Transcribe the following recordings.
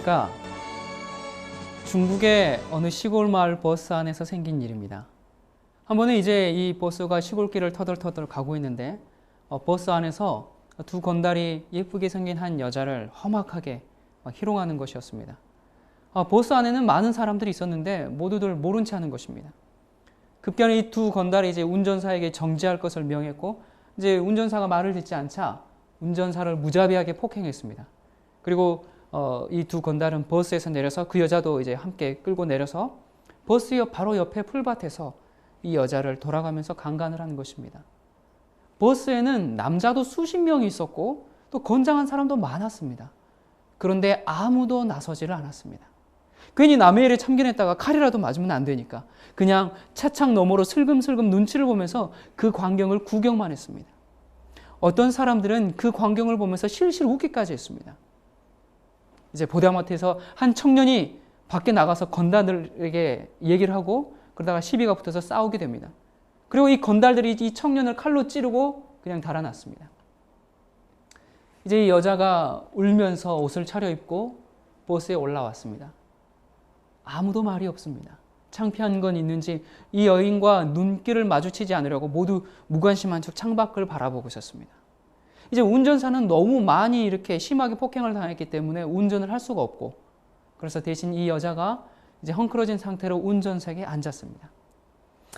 보니까 중국의 어느 시골 마을 버스 안에서 생긴 일입니다. 한 번은 이제 이 버스가 시골길을 터덜터덜 가고 있는데 버스 안에서 두 건달이 예쁘게 생긴 한 여자를 험악하게 희롱하는 것이었습니다. 버스 안에는 많은 사람들이 있었는데 모두들 모른 채 하는 것입니다. 급기야 이 두 건달이 이제 운전사에게 정지할 것을 명했고 이제 운전사가 말을 듣지 않자 운전사를 무자비하게 폭행했습니다. 그리고 이 두 건달은 버스에서 내려서 그 여자도 이제 함께 끌고 내려서 버스 바로 옆에 풀밭에서 이 여자를 돌아가면서 강간을 하는 것입니다. 버스에는 남자도 수십 명이 있었고 또 건장한 사람도 많았습니다. 그런데 아무도 나서지를 않았습니다. 괜히 남의 일에 참견했다가 칼이라도 맞으면 안 되니까 그냥 차창 너머로 슬금슬금 눈치를 보면서 그 광경을 구경만 했습니다. 어떤 사람들은 그 광경을 보면서 실실 웃기까지 했습니다. 이제 보다못해서 한 청년이 밖에 나가서 건달들에게 얘기를 하고 그러다가 시비가 붙어서 싸우게 됩니다. 그리고 이 건달들이 이 청년을 칼로 찌르고 그냥 달아났습니다. 이제 이 여자가 울면서 옷을 차려입고 버스에 올라왔습니다. 아무도 말이 없습니다. 창피한 건 있는지 이 여인과 눈길을 마주치지 않으려고 모두 무관심한 척 창밖을 바라보고 있었습니다. 이제 운전사는 너무 많이 이렇게 심하게 폭행을 당했기 때문에 운전을 할 수가 없고 그래서 대신 이 여자가 이제 헝클어진 상태로 운전석에 앉았습니다.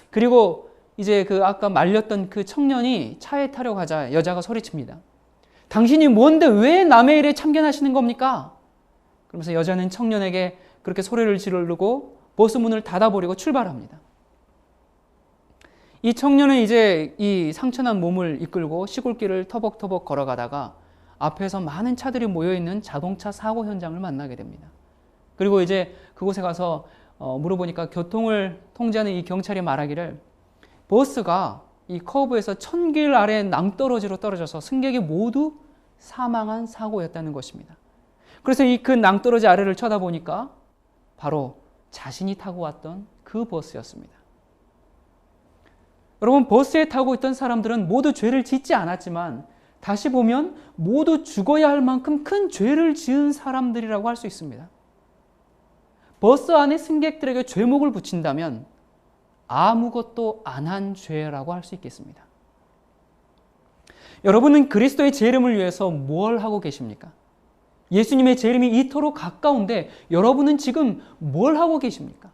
그리고 이제 그 아까 말렸던 그 청년이 차에 타려고 하자 여자가 소리칩니다. 당신이 뭔데 왜 남의 일에 참견하시는 겁니까? 그러면서 여자는 청년에게 그렇게 소리를 지르고 버스 문을 닫아버리고 출발합니다. 이 청년은 이제 이 상처난 몸을 이끌고 시골길을 터벅터벅 걸어가다가 앞에서 많은 차들이 모여있는 자동차 사고 현장을 만나게 됩니다. 그리고 이제 그곳에 가서 물어보니까 교통을 통제하는 이 경찰이 말하기를 버스가 이 커브에서 1000길 아래 낭떠러지로 떨어져서 승객이 모두 사망한 사고였다는 것입니다. 그래서 이 그 낭떠러지 아래를 쳐다보니까 바로 자신이 타고 왔던 그 버스였습니다. 여러분, 버스에 타고 있던 사람들은 모두 죄를 짓지 않았지만 다시 보면 모두 죽어야 할 만큼 큰 죄를 지은 사람들이라고 할 수 있습니다. 버스 안에 승객들에게 죄목을 붙인다면 아무것도 안 한 죄라고 할 수 있겠습니다. 여러분은 그리스도의 재림을 위해서 뭘 하고 계십니까? 예수님의 재림이 이토록 가까운데 여러분은 지금 뭘 하고 계십니까?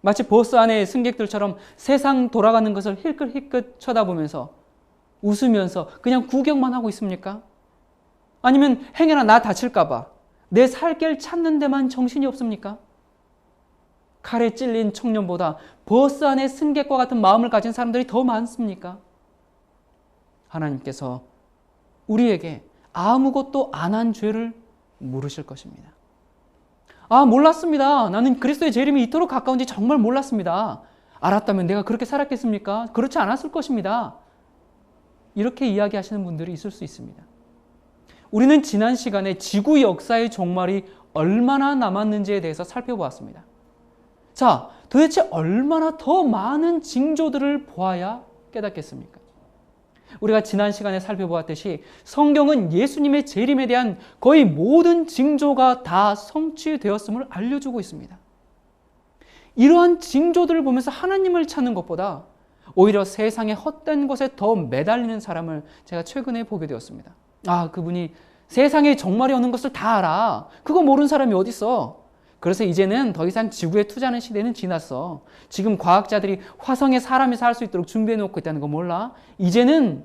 마치 버스 안의 승객들처럼 세상 돌아가는 것을 힐끗힐끗 쳐다보면서 웃으면서 그냥 구경만 하고 있습니까? 아니면 행여나 나 다칠까 봐 내 살 길 찾는 데만 정신이 없습니까? 칼에 찔린 청년보다 버스 안의 승객과 같은 마음을 가진 사람들이 더 많습니까? 하나님께서 우리에게 아무것도 안 한 죄를 물으실 것입니다. 몰랐습니다. 나는 그리스도의 재림이 이토록 가까운지 정말 몰랐습니다. 알았다면 내가 그렇게 살았겠습니까? 그렇지 않았을 것입니다. 이렇게 이야기하시는 분들이 있을 수 있습니다. 우리는 지난 시간에 지구 역사의 종말이 얼마나 남았는지에 대해서 살펴보았습니다. 자, 도대체 얼마나 더 많은 징조들을 보아야 깨닫겠습니까? 우리가 지난 시간에 살펴보았듯이 성경은 예수님의 재림에 대한 거의 모든 징조가 다 성취되었음을 알려주고 있습니다. 이러한 징조들을 보면서 하나님을 찾는 것보다 오히려 세상의 헛된 것에 더 매달리는 사람을 제가 최근에 보게 되었습니다. 그분이 세상에 종말이 오는 것을 다 알아. 그거 모르는 사람이 어디 있어? 그래서 이제는 더 이상 지구에 투자하는 시대는 지났어. 지금 과학자들이 화성에 사람이 살 수 있도록 준비해 놓고 있다는 거 몰라? 이제는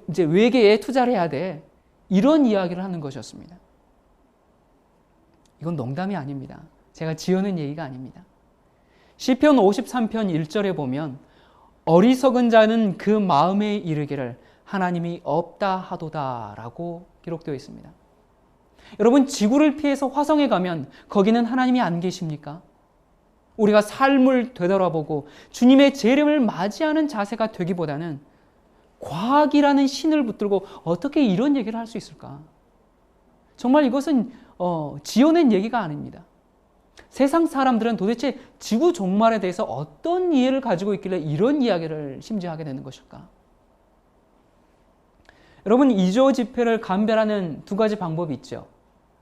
이제 외계에 투자를 해야 돼. 이런 이야기를 하는 것이었습니다. 이건 농담이 아닙니다. 제가 지어낸 얘기가 아닙니다. 시편 53편 1절에 보면 어리석은 자는 그 마음에 이르기를 하나님이 없다 하도다 라고 기록되어 있습니다. 여러분, 지구를 피해서 화성에 가면 거기는 하나님이 안 계십니까? 우리가 삶을 되돌아보고 주님의 재림을 맞이하는 자세가 되기보다는 과학이라는 신을 붙들고 어떻게 이런 얘기를 할 수 있을까? 정말 이것은 지어낸 얘기가 아닙니다. 세상 사람들은 도대체 지구 종말에 대해서 어떤 이해를 가지고 있길래 이런 이야기를 심지어 하게 되는 것일까? 여러분, 이조 지폐를 감별하는 두 가지 방법이 있죠.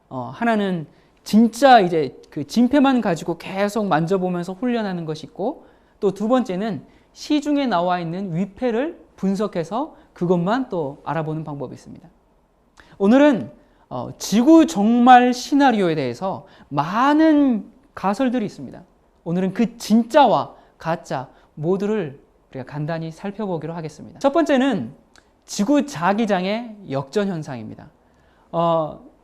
하나는 진짜 이제 그 진폐만 가지고 계속 만져보면서 훈련하는 것이 있고, 또 두 번째는 시중에 나와 있는 위패를 분석해서 그것만 또 알아보는 방법이 있습니다. 오늘은 지구 종말 시나리오에 대해서 많은 가설들이 있습니다. 오늘은 그 진짜와 가짜 모두를 우리가 간단히 살펴보기로 하겠습니다. 첫 번째는 지구 자기장의 역전 현상입니다.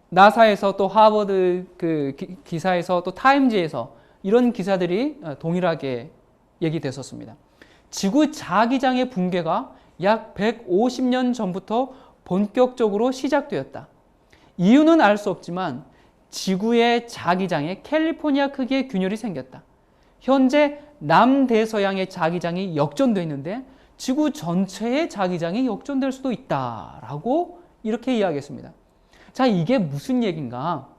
나사에서 또 하버드 그 기사에서 또 타임지에서 이런 기사들이 동일하게 얘기됐었습니다. 지구 자기장의 붕괴가 약 150년 전부터 본격적으로 시작되었다. 이유는 알 수 없지만 지구의 자기장에 캘리포니아 크기의 균열이 생겼다. 현재 남대서양의 자기장이 역전되어 있는데 지구 전체의 자기장이 역전될 수도 있다라고 이렇게 이야기했습니다. 자, 이게 무슨 얘기인가?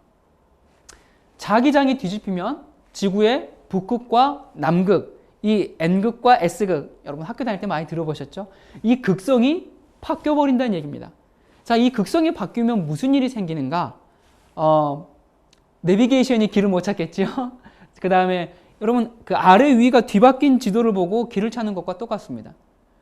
자기장이 뒤집히면 지구의 북극과 남극, 이 N극과 S극, 여러분 학교 다닐 때 많이 들어보셨죠? 이 극성이 바뀌어버린다는 얘기입니다. 자, 이 극성이 바뀌면 무슨 일이 생기는가? 내비게이션이 길을 못 찾겠죠? 그 다음에 여러분 그 아래 위가 뒤바뀐 지도를 보고 길을 찾는 것과 똑같습니다.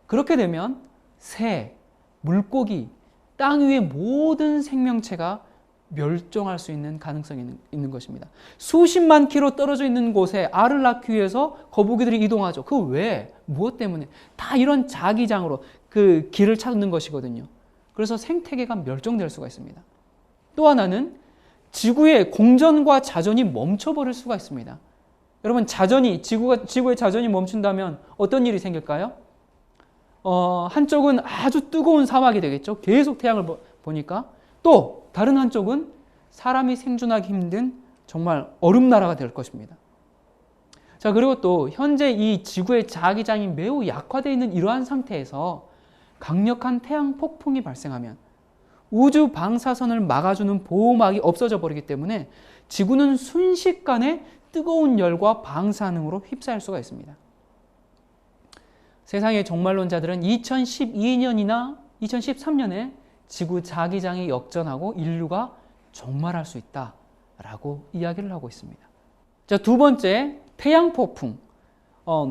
그렇게 되면 새, 물고기, 땅 위의 모든 생명체가 멸종할 수 있는 가능성이 있는 것입니다. 수십만 킬로 떨어져 있는 곳에 알을 낳기 위해서 거북이들이 이동하죠. 그 왜? 무엇 때문에? 다 이런 자기장으로 그 길을 찾는 것이거든요. 그래서 생태계가 멸종될 수가 있습니다. 또 하나는 지구의 공전과 자전이 멈춰버릴 수가 있습니다. 여러분 지구의 자전이 멈춘다면 어떤 일이 생길까요? 한쪽은 아주 뜨거운 사막이 되겠죠. 계속 태양을 보니까. 또 다른 한쪽은 사람이 생존하기 힘든 정말 얼음나라가 될 것입니다. 자, 그리고 또 현재 이 지구의 자기장이 매우 약화되어 있는 이러한 상태에서 강력한 태양 폭풍이 발생하면 우주 방사선을 막아주는 보호막이 없어져 버리기 때문에 지구는 순식간에 뜨거운 열과 방사능으로 휩싸일 수가 있습니다. 세상의 종말론자들은 2012년이나 2013년에 지구 자기장이 역전하고 인류가 종말할 수 있다라고 이야기를 하고 있습니다. 자, 두 번째, 태양폭풍.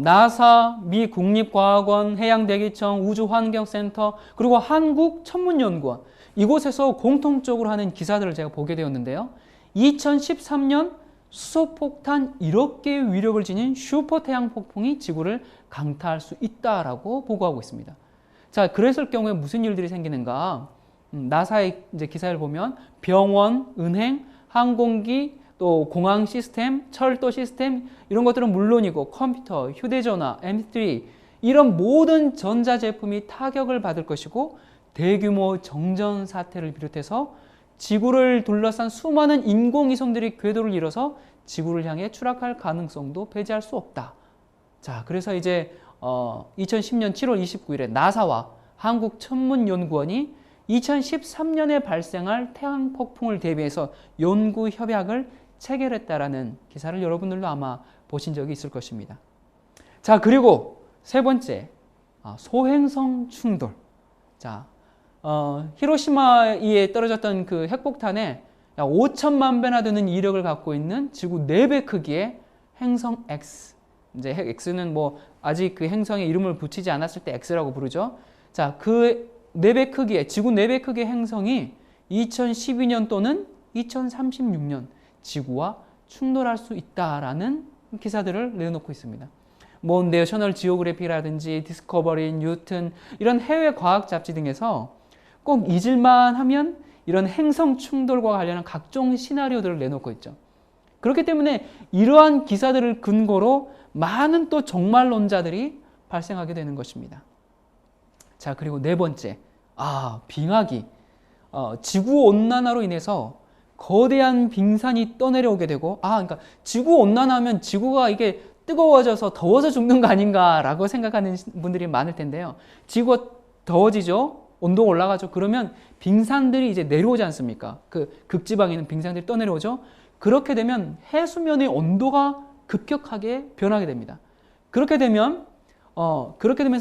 나사, 미 국립과학원, 해양대기청, 우주환경센터, 그리고 한국천문연구원, 이곳에서 공통적으로 하는 기사들을 제가 보게 되었는데요. 2013년 수소폭탄 1억 개의 위력을 지닌 슈퍼태양폭풍이 지구를 강타할 수 있다라고 보고하고 있습니다. 자, 그랬을 경우에 무슨 일들이 생기는가? 나사의 이제 기사를 보면 병원, 은행, 항공기, 또 공항 시스템, 철도 시스템 이런 것들은 물론이고 컴퓨터, 휴대전화, MP3 이런 모든 전자제품이 타격을 받을 것이고 대규모 정전 사태를 비롯해서 지구를 둘러싼 수많은 인공위성들이 궤도를 잃어서 지구를 향해 추락할 가능성도 배제할 수 없다. 자, 그래서 이제 2010년 7월 29일에 나사와 한국천문연구원이 2013년에 발생할 태양 폭풍을 대비해서 연구 협약을 체결했다라는 기사를 여러분들도 아마 보신 적이 있을 것입니다. 자, 그리고 세 번째, 소행성 충돌. 자, 히로시마에 떨어졌던 그 핵폭탄에 약 5천만 배나 되는 이력을 갖고 있는 지구 4배 크기의 행성 X. 이제 X는 뭐 아직 그 행성에 이름을 붙이지 않았을 때 X라고 부르죠. 자, 그 4배 크기의 지구 4배 크기의 행성이 2012년 또는 2036년 지구와 충돌할 수 있다라는 기사들을 내놓고 있습니다. 뭐 내셔널 지오그래피라든지 디스커버리, 뉴튼 이런 해외 과학 잡지 등에서 꼭 잊을만 하면 이런 행성 충돌과 관련한 각종 시나리오들을 내놓고 있죠. 그렇기 때문에 이러한 기사들을 근거로 많은 또 종말론자들이 발생하게 되는 것입니다. 자, 그리고 네 번째, 빙하기. 지구온난화로 인해서 거대한 빙산이 떠내려오게 되고, 그러니까 지구온난화하면 지구가 이게 뜨거워져서 더워서 죽는 거 아닌가라고 생각하는 분들이 많을 텐데요. 지구가 더워지죠? 온도가 올라가죠? 그러면 빙산들이 이제 내려오지 않습니까? 그 극지방에 있는 빙산들이 떠내려오죠? 그렇게 되면 해수면의 온도가 급격하게 변하게 됩니다. 그렇게 되면서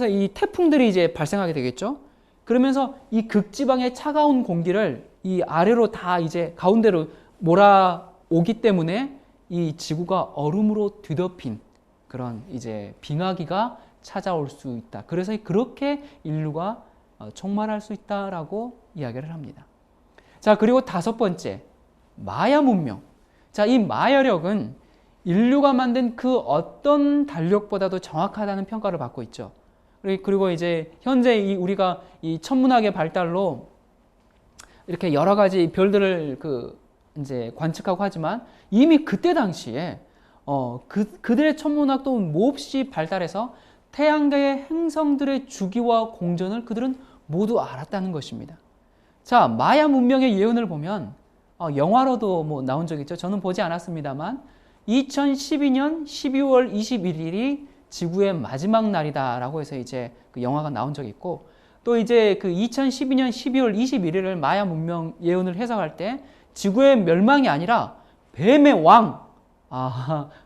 이 태풍들이 이제 발생하게 되겠죠? 그러면서 이 극지방의 차가운 공기를 이 아래로 다 이제 가운데로 오기 때문에 이 지구가 얼음으로 뒤덮인 그런 이제 빙하기가 찾아올 수 있다. 그래서 그렇게 인류가 종말할 수 있다라고 이야기를 합니다. 자, 그리고 다섯 번째, 마야 문명. 자, 이 마야력은 인류가 만든 그 어떤 달력보다도 정확하다는 평가를 받고 있죠. 그리고 이제 현재 우리가 이 천문학의 발달로 이렇게 여러 가지 별들을 이제 관측하고 하지만 이미 그때 당시에 그들의 천문학도 몹시 발달해서 태양계의 행성들의 주기와 공전을 그들은 모두 알았다는 것입니다. 자, 마야 문명의 예언을 보면 영화로도 뭐 나온 적 있죠. 저는 보지 않았습니다만 2012년 12월 21일이 지구의 마지막 날이다라고 해서 이제 그 영화가 나온 적이 있고, 또 이제 그 2012년 12월 21일을 마야 문명 예언을 해석할 때 지구의 멸망이 아니라 뱀의 왕.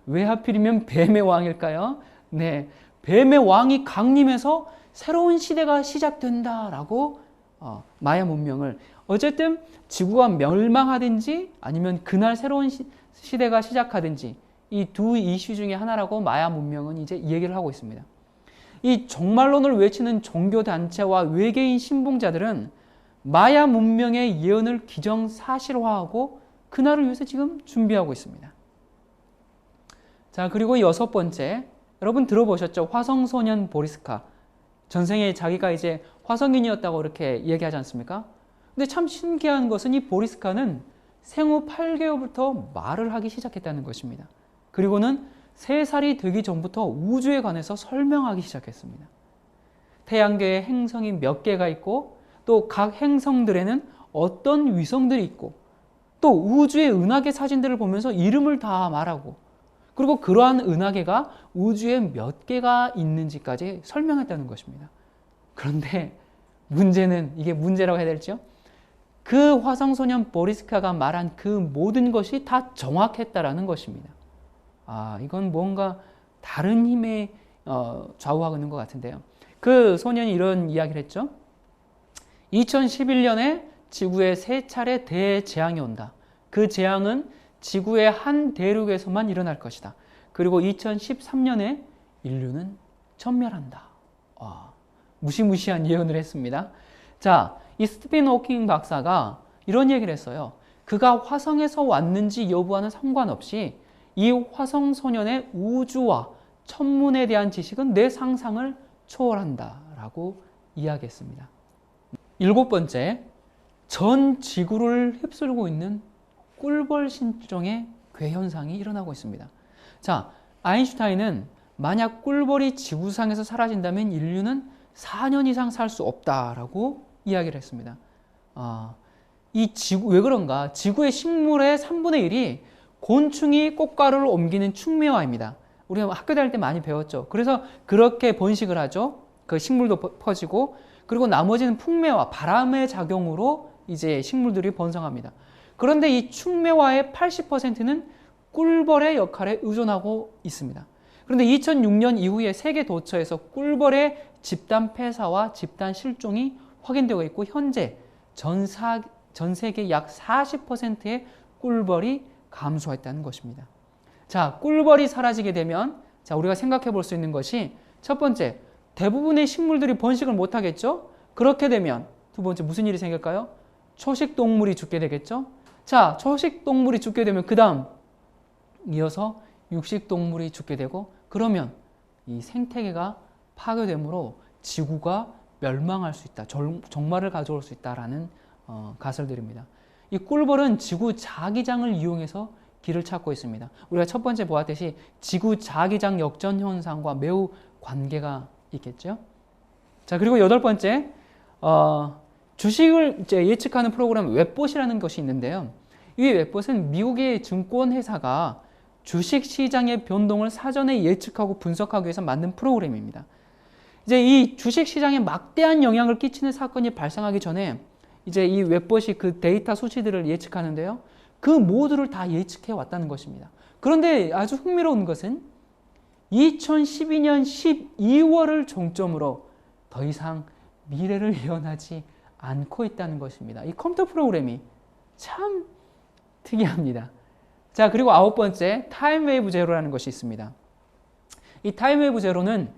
왜 하필이면 뱀의 왕일까요? 네, 뱀의 왕이 강림해서 새로운 시대가 시작된다라고 마야 문명을, 어쨌든 지구가 멸망하든지 아니면 그날 새로운 시대가 시작하든지 이 두 이슈 중에 하나라고 마야 문명은 이제 이 얘기를 하고 있습니다. 이 종말론을 외치는 종교단체와 외계인 신봉자들은 마야 문명의 예언을 기정사실화하고 그날을 위해서 지금 준비하고 있습니다. 자, 그리고 여섯 번째, 여러분 들어보셨죠? 화성소년 보리스카. 전생에 자기가 이제 화성인이었다고 이렇게 얘기하지 않습니까? 근데 참 신기한 것은 이 보리스카는 생후 8개월부터 말을 하기 시작했다는 것입니다. 그리고는 3살이 되기 전부터 우주에 관해서 설명하기 시작했습니다. 태양계에 행성이 몇 개가 있고 또 각 행성들에는 어떤 위성들이 있고 또 우주의 은하계 사진들을 보면서 이름을 다 말하고, 그리고 그러한 은하계가 우주에 몇 개가 있는지까지 설명했다는 것입니다. 그런데 문제는, 이게 문제라고 해야 될지요? 그 화성소년 보리스카가 말한 그 모든 것이 다 정확했다라는 것입니다. 이건 뭔가 다른 힘에 좌우하고 있는 것 같은데요. 그 소년이 이런 이야기를 했죠. 2011년에 지구에 3차례 대재앙이 온다. 그 재앙은 지구의 한 대륙에서만 일어날 것이다. 그리고 2013년에 인류는 전멸한다. 무시무시한 예언을 했습니다. 자, 이 스티븐 호킹 박사가 이런 얘기를 했어요. 그가 화성에서 왔는지 여부와는 상관없이 이 화성 소년의 우주와 천문에 대한 지식은 내 상상을 초월한다라고 이야기했습니다. 일곱 번째, 전 지구를 휩쓸고 있는 꿀벌 신종의 괴현상이 일어나고 있습니다. 자, 아인슈타인은 만약 꿀벌이 지구상에서 사라진다면 인류는 4년 이상 살 수 없다라고 이야기를 했습니다. 이 지구, 왜 그런가? 지구의 식물의 3분의 1이 곤충이 꽃가루를 옮기는 충매화입니다. 우리가 학교 다닐 때 많이 배웠죠. 그래서 그렇게 번식을 하죠. 그 식물도 퍼지고, 그리고 나머지는 풍매화, 바람의 작용으로 이제 식물들이 번성합니다. 그런데 이 충매화의 80%는 꿀벌의 역할에 의존하고 있습니다. 그런데 2006년 이후에 세계 도처에서 꿀벌의 집단 폐사와 집단 실종이 확인되고 있고, 현재 전 세계 약 40%의 꿀벌이 감소했다는 것입니다. 자, 꿀벌이 사라지게 되면, 자, 우리가 생각해 볼 수 있는 것이, 첫 번째, 대부분의 식물들이 번식을 못 하겠죠? 그렇게 되면 두 번째 무슨 일이 생길까요? 초식 동물이 죽게 되겠죠? 자, 초식 동물이 죽게 되면 그 다음 이어서 육식 동물이 죽게 되고, 그러면 이 생태계가 파괴되므로 지구가 멸망할 수 있다, 종말을 가져올 수 있다라는 가설들입니다. 이 꿀벌은 지구 자기장을 이용해서 길을 찾고 있습니다. 우리가 첫 번째 보았듯이 지구 자기장 역전 현상과 매우 관계가 있겠죠. 자, 그리고 여덟 번째, 주식을 이제 예측하는 프로그램 웹봇이라는 것이 있는데요. 이 웹봇은 미국의 증권회사가 주식 시장의 변동을 사전에 예측하고 분석하기 위해서 만든 프로그램입니다. 이제 이 주식 시장에 막대한 영향을 끼치는 사건이 발생하기 전에 이제 이 웹봇이 그 데이터 수치들을 예측하는데요. 그 모두를 다 예측해 왔다는 것입니다. 그런데 아주 흥미로운 것은 2012년 12월을 종점으로 더 이상 미래를 예언하지 않고 있다는 것입니다. 이 컴퓨터 프로그램이 참 특이합니다. 자, 그리고 아홉 번째 타임웨이브 제로라는 것이 있습니다. 이 타임웨이브 제로는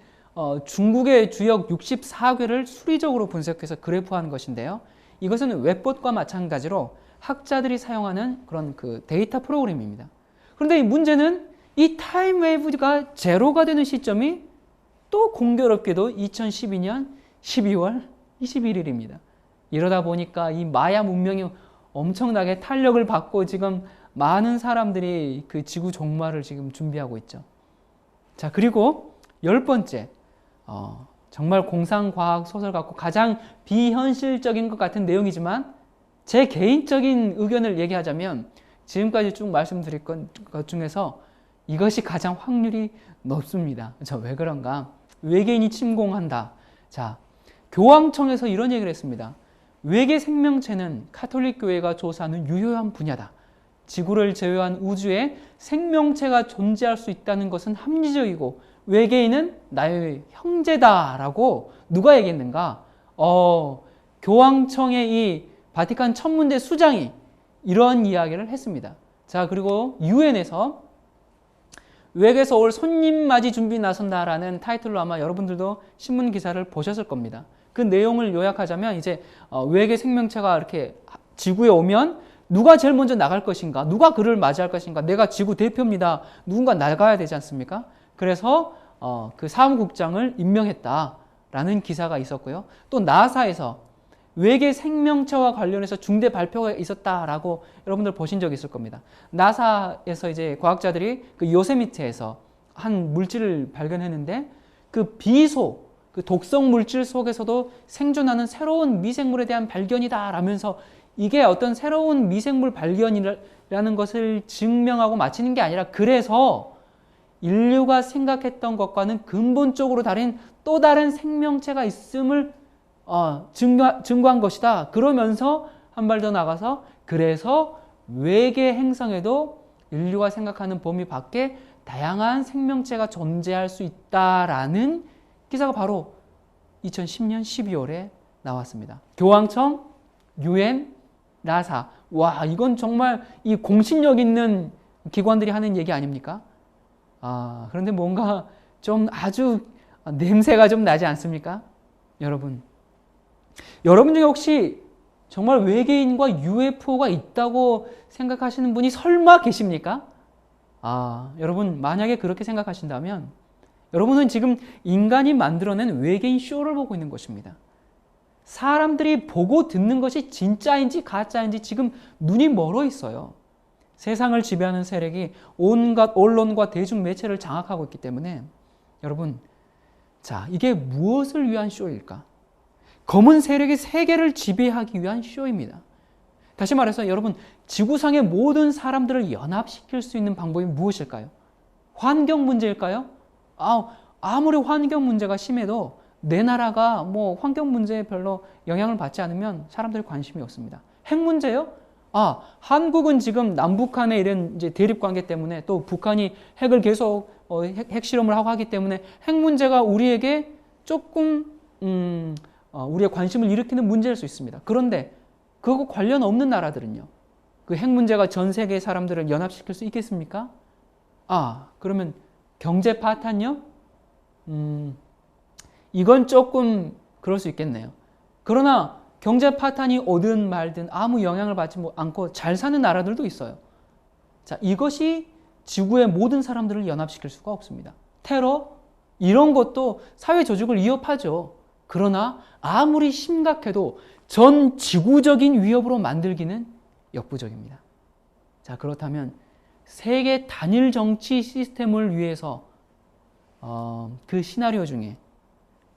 중국의 주역 64개를 수리적으로 분석해서 그래프화한 것인데요. 이것은 웹봇과 마찬가지로 학자들이 사용하는 그런 그 데이터 프로그램입니다. 그런데 이 문제는 이 타임웨이브가 제로가 되는 시점이 또 공교롭게도 2012년 12월 21일입니다. 이러다 보니까 이 마야 문명이 엄청나게 탄력을 받고 지금 많은 사람들이 그 지구 종말을 지금 준비하고 있죠. 자, 그리고 열 번째, 정말 공상과학 소설 같고 가장 비현실적인 것 같은 내용이지만 제 개인적인 의견을 얘기하자면 지금까지 쭉 말씀드릴 것 중에서 이것이 가장 확률이 높습니다. 왜 그런가? 외계인이 침공한다. 자, 교황청에서 이런 얘기를 했습니다. 외계 생명체는 가톨릭 교회가 조사하는 유효한 분야다. 지구를 제외한 우주에 생명체가 존재할 수 있다는 것은 합리적이고 외계인은 나의 형제다라고 누가 얘기했는가? 교황청의 이 바티칸 천문대 수장이 이런 이야기를 했습니다. 자, 그리고 유엔에서 외계에서 올 손님 맞이 준비 나선다라는 타이틀로 아마 여러분들도 신문 기사를 보셨을 겁니다. 그 내용을 요약하자면 이제 외계 생명체가 이렇게 지구에 오면 누가 제일 먼저 나갈 것인가? 누가 그를 맞이할 것인가? 내가 지구 대표입니다. 누군가 나가야 되지 않습니까? 그래서 그 사무국장을 임명했다라는 기사가 있었고요. 또 나사에서 외계 생명체와 관련해서 중대 발표가 있었다라고 여러분들 보신 적이 있을 겁니다. 나사에서 이제 과학자들이 그 요세미트에서 한 물질을 발견했는데 그 비소, 그 독성 물질 속에서도 생존하는 새로운 미생물에 대한 발견이다라면서 이게 어떤 새로운 미생물 발견이라는 것을 증명하고 마치는 게 아니라 그래서 인류가 생각했던 것과는 근본적으로 다른 또 다른 생명체가 있음을 증거한 것이다. 그러면서 한 발 더 나가서 그래서 외계 행성에도 인류가 생각하는 범위 밖에 다양한 생명체가 존재할 수 있다라는 기사가 바로 2010년 12월에 나왔습니다. 교황청, 유엔, 나사. 와, 이건 정말 이 공신력 있는 기관들이 하는 얘기 아닙니까? 그런데 뭔가 좀 아주 냄새가 좀 나지 않습니까? 여러분 중에 혹시 정말 외계인과 UFO가 있다고 생각하시는 분이 설마 계십니까? 여러분 만약에 그렇게 생각하신다면 여러분은 지금 인간이 만들어낸 외계인 쇼를 보고 있는 것입니다. 사람들이 보고 듣는 것이 진짜인지 가짜인지 지금 눈이 멀어 있어요. 세상을 지배하는 세력이 온갖 언론과 대중매체를 장악하고 있기 때문에 여러분, 자, 이게 무엇을 위한 쇼일까? 검은 세력이 세계를 지배하기 위한 쇼입니다. 다시 말해서 여러분, 지구상의 모든 사람들을 연합시킬 수 있는 방법이 무엇일까요? 환경 문제일까요? 아무리 환경 문제가 심해도 내 나라가 뭐 환경 문제에 별로 영향을 받지 않으면 사람들이 관심이 없습니다. 핵 문제요? 한국은 지금 남북한의 이런 이제 대립 관계 때문에 또 북한이 핵을 계속 핵 실험을 하고 하기 때문에 핵 문제가 우리에게 조금 우리의 관심을 일으키는 문제일 수 있습니다. 그런데 그거 관련 없는 나라들은요. 그 핵 문제가 전 세계 사람들을 연합시킬 수 있겠습니까? 그러면 경제 파탄요? 이건 조금 그럴 수 있겠네요. 그러나 경제 파탄이 오든 말든 아무 영향을 받지 않고 잘 사는 나라들도 있어요. 자, 이것이 지구의 모든 사람들을 연합시킬 수가 없습니다. 테러? 이런 것도 사회 조직을 위협하죠. 그러나 아무리 심각해도 전 지구적인 위협으로 만들기는 역부족입니다. 자, 그렇다면 세계 단일 정치 시스템을 위해서 그 시나리오 중에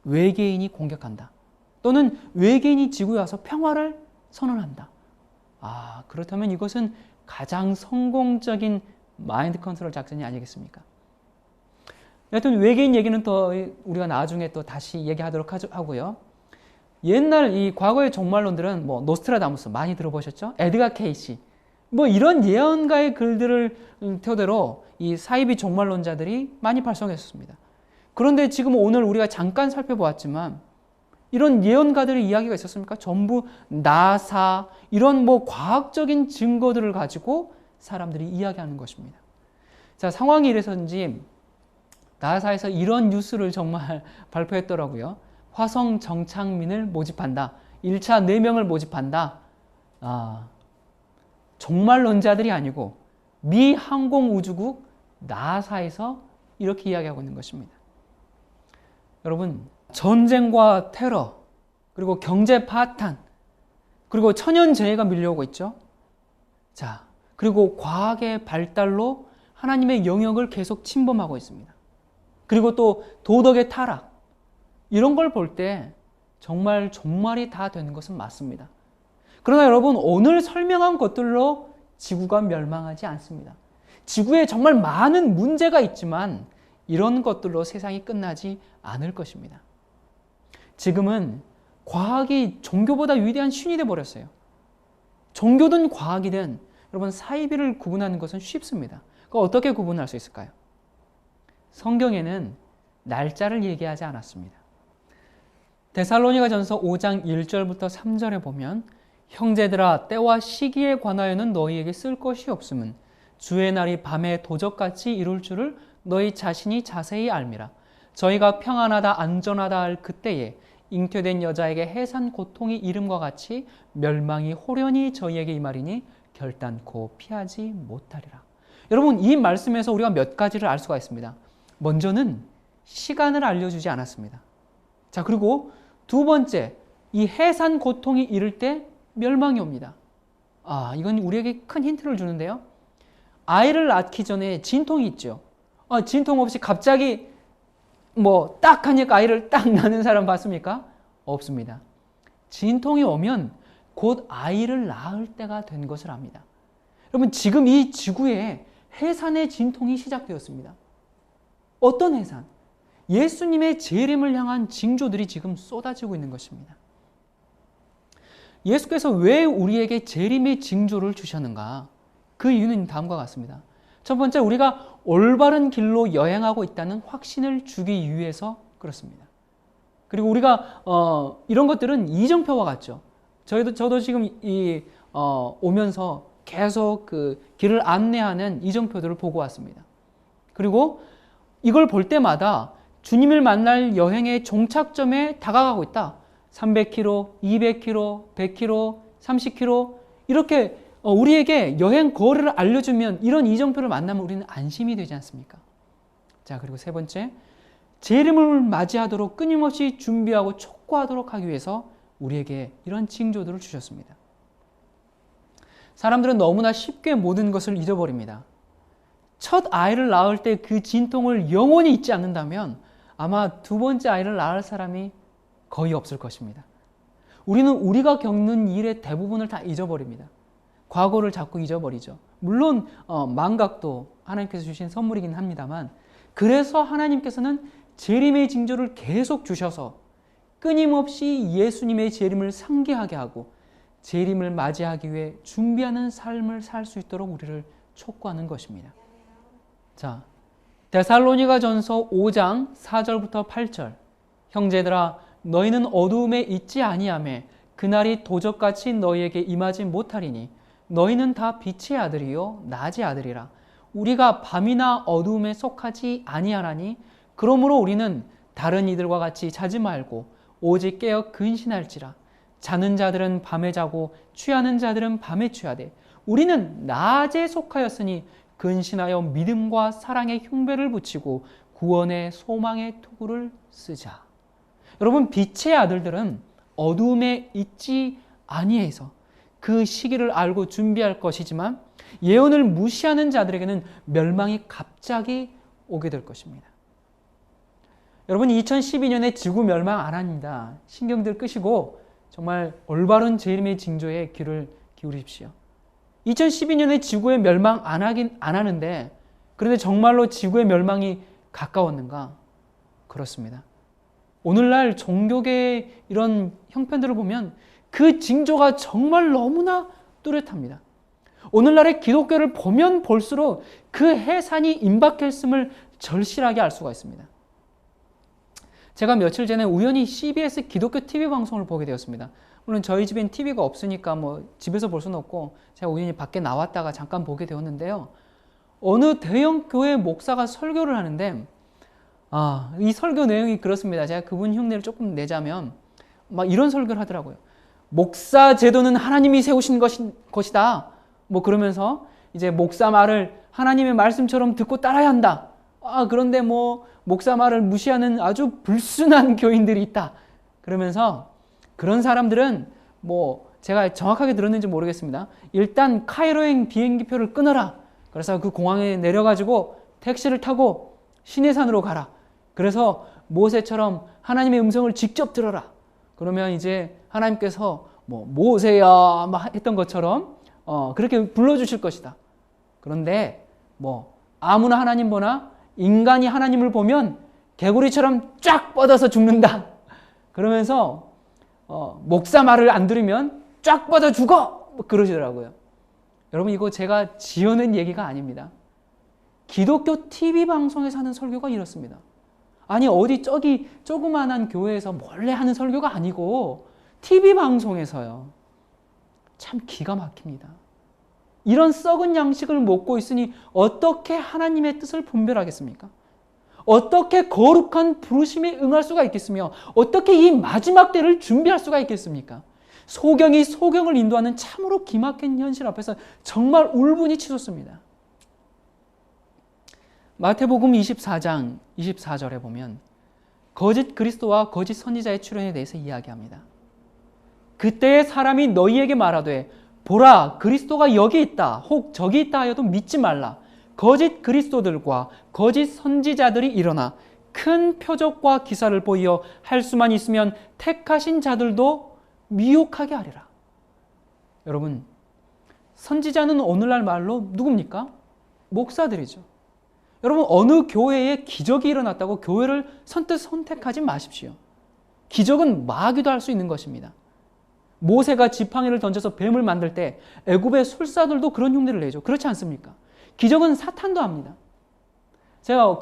외계인이 공격한다. 또는 외계인이 지구에 와서 평화를 선언한다. 그렇다면 이것은 가장 성공적인 마인드 컨트롤 작전이 아니겠습니까? 여하튼 외계인 얘기는 또 우리가 나중에 또 다시 얘기하도록 하고요. 옛날 이 과거의 종말론들은 뭐 노스트라다무스 많이 들어보셨죠? 에드가 케이시 뭐 이런 예언가의 글들을 토대로 이 사이비 종말론자들이 많이 발송했었습니다. 그런데 지금 오늘 우리가 잠깐 살펴보았지만 이런 예언가들의 이야기가 있었습니까? 전부 나사 이런 뭐 과학적인 증거들을 가지고 사람들이 이야기하는 것입니다. 자, 상황이 이래서인지 나사에서 이런 뉴스를 정말 발표했더라고요. 화성 정착민을 모집한다. 1차 4명을 모집한다. 종말론자들이 아니고 미 항공우주국 나사에서 이렇게 이야기하고 있는 것입니다. 여러분, 전쟁과 테러, 그리고 경제 파탄, 그리고 천연재해가 밀려오고 있죠. 자, 그리고 과학의 발달로 하나님의 영역을 계속 침범하고 있습니다. 그리고 또 도덕의 타락, 이런 걸 볼 때 정말 종말이 다 되는 것은 맞습니다. 그러나 여러분, 오늘 설명한 것들로 지구가 멸망하지 않습니다. 지구에 정말 많은 문제가 있지만 이런 것들로 세상이 끝나지 않을 것입니다. 지금은 과학이 종교보다 위대한 신이 되어버렸어요. 종교든 과학이든 여러분, 사이비를 구분하는 것은 쉽습니다. 그거 어떻게 구분할 수 있을까요? 성경에는 날짜를 얘기하지 않았습니다. 데살로니가전서 5장 1절부터 3절에 보면 형제들아, 때와 시기에 관하여는 너희에게 쓸 것이 없음은 주의 날이 밤에 도적같이 이룰 줄을 너희 자신이 자세히 알미라. 저희가 평안하다 안전하다 할 그때에 잉태된 여자에게 해산 고통이 이름과 같이 멸망이 호련히 저희에게 임하리니 결단코 피하지 못하리라. 여러분, 이 말씀에서 우리가 몇 가지를 알 수가 있습니다. 먼저는 시간을 알려주지 않았습니다. 자, 그리고 두 번째, 이 해산 고통이 이를 때 멸망이 옵니다. 이건 우리에게 큰 힌트를 주는데요. 아이를 낳기 전에 진통이 있죠. 진통 없이 갑자기 딱 하니까 아이를 딱 낳는 사람 봤습니까? 없습니다. 진통이 오면 곧 아이를 낳을 때가 된 것을 압니다. 여러분, 지금 이 지구에 해산의 진통이 시작되었습니다. 어떤 해산? 예수님의 재림을 향한 징조들이 지금 쏟아지고 있는 것입니다. 예수께서 왜 우리에게 재림의 징조를 주셨는가? 그 이유는 다음과 같습니다. 첫 번째, 우리가 올바른 길로 여행하고 있다는 확신을 주기 위해서 그렇습니다. 그리고 우리가 이런 것들은 이정표와 같죠. 저도 지금 오면서 계속 그 길을 안내하는 이정표들을 보고 왔습니다. 그리고 이걸 볼 때마다 주님을 만날 여행의 종착점에 다가가고 있다. 300km, 200km, 100km, 30km 이렇게 우리에게 여행 거리를 알려주면 이런 이정표를 만나면 우리는 안심이 되지 않습니까? 자, 그리고 세 번째, 재림을 맞이하도록 끊임없이 준비하고 촉구하도록 하기 위해서 우리에게 이런 징조들을 주셨습니다. 사람들은 너무나 쉽게 모든 것을 잊어버립니다. 첫 아이를 낳을 때 그 진통을 영원히 잊지 않는다면 아마 두 번째 아이를 낳을 사람이 거의 없을 것입니다. 우리는 우리가 겪는 일의 대부분을 다 잊어버립니다. 과거를 자꾸 잊어버리죠. 물론 망각도 하나님께서 주신 선물이긴 합니다만, 그래서 하나님께서는 재림의 징조를 계속 주셔서 끊임없이 예수님의 재림을 상기하게 하고 재림을 맞이하기 위해 준비하는 삶을 살 수 있도록 우리를 촉구하는 것입니다. 자, 데살로니가전서 5장 4절부터 8절. 형제들아, 너희는 어두움에 있지 아니하며 그날이 도적같이 너희에게 임하지 못하리니 너희는 다 빛의 아들이요 낮의 아들이라. 우리가 밤이나 어두움에 속하지 아니하나니 그러므로 우리는 다른 이들과 같이 자지 말고 오직 깨어 근신할지라. 자는 자들은 밤에 자고 취하는 자들은 밤에 취하되 우리는 낮에 속하였으니 근신하여 믿음과 사랑의 흉배를 붙이고 구원의 소망의 투구를 쓰자. 여러분, 빛의 아들들은 어두움에 있지 아니해서 그 시기를 알고 준비할 것이지만 예언을 무시하는 자들에게는 멸망이 갑자기 오게 될 것입니다. 여러분, 2012년에 지구 멸망 안 합니다. 신경들 끄시고 정말 올바른 재림의 징조에 귀를 기울이십시오. 2012년에 지구의 멸망 안 하는데, 그런데 정말로 지구의 멸망이 가까웠는가? 그렇습니다. 오늘날 종교계의 이런 형편들을 보면 그 징조가 정말 너무나 뚜렷합니다. 오늘날의 기독교를 보면 볼수록 그 해산이 임박했음을 절실하게 알 수가 있습니다. 제가 며칠 전에 우연히 CBS 기독교 TV 방송을 보게 되었습니다. 물론 저희 집엔 TV가 없으니까 뭐 집에서 볼 수는 없고 제가 우연히 밖에 나왔다가 잠깐 보게 되었는데요. 어느 대형 교회 목사가 설교를 하는데 이 설교 내용이 그렇습니다. 제가 그분 흉내를 조금 내자면 막 이런 설교를 하더라고요. 목사 제도는 하나님이 세우신 것이다. 뭐 그러면서 이제 목사 말을 하나님의 말씀처럼 듣고 따라야 한다. 그런데 뭐 목사 말을 무시하는 아주 불순한 교인들이 있다. 그러면서 그런 사람들은 뭐 제가 정확하게 들었는지 모르겠습니다. 일단 카이로행 비행기표를 끊어라. 그래서 그 공항에 내려가지고 택시를 타고 시내산으로 가라. 그래서 모세처럼 하나님의 음성을 직접 들어라. 그러면 이제 하나님께서 뭐 모세야 막 했던 것처럼 그렇게 불러주실 것이다. 그런데 뭐 아무나 하나님 보나 인간이 하나님을 보면 개구리처럼 쫙 뻗어서 죽는다. 그러면서 목사 말을 안 들으면 쫙 뻗어 죽어. 뭐 그러시더라고요. 여러분 이거 제가 지어낸 얘기가 아닙니다. 기독교 TV 방송에서 하는 설교가 이렇습니다. 아니 어디 저기 조그만한 교회에서 몰래 하는 설교가 아니고 TV 방송에서요. 참 기가 막힙니다. 이런 썩은 양식을 먹고 있으니 어떻게 하나님의 뜻을 분별하겠습니까? 어떻게 거룩한 부르심에 응할 수가 있겠으며 어떻게 이 마지막 때를 준비할 수가 있겠습니까? 소경이 소경을 인도하는 참으로 기막힌 현실 앞에서 정말 울분이 치솟습니다. 마태복음 24장 24절에 보면 거짓 그리스도와 거짓 선지자의 출현에 대해서 이야기합니다. 그때의 사람이 너희에게 말하되 보라 그리스도가 여기 있다 혹 저기 있다 하여도 믿지 말라. 거짓 그리스도들과 거짓 선지자들이 일어나 큰 표적과 기사를 보이어 할 수만 있으면 택하신 자들도 미혹하게 하리라. 여러분 선지자는 오늘날 말로 누굽니까? 목사들이죠. 여러분 어느 교회에 기적이 일어났다고 교회를 선뜻 선택하지 마십시오. 기적은 마귀도 할 수 있는 것입니다. 모세가 지팡이를 던져서 뱀을 만들 때 애굽의 술사들도 그런 흉내를 내죠. 그렇지 않습니까? 기적은 사탄도 합니다. 제가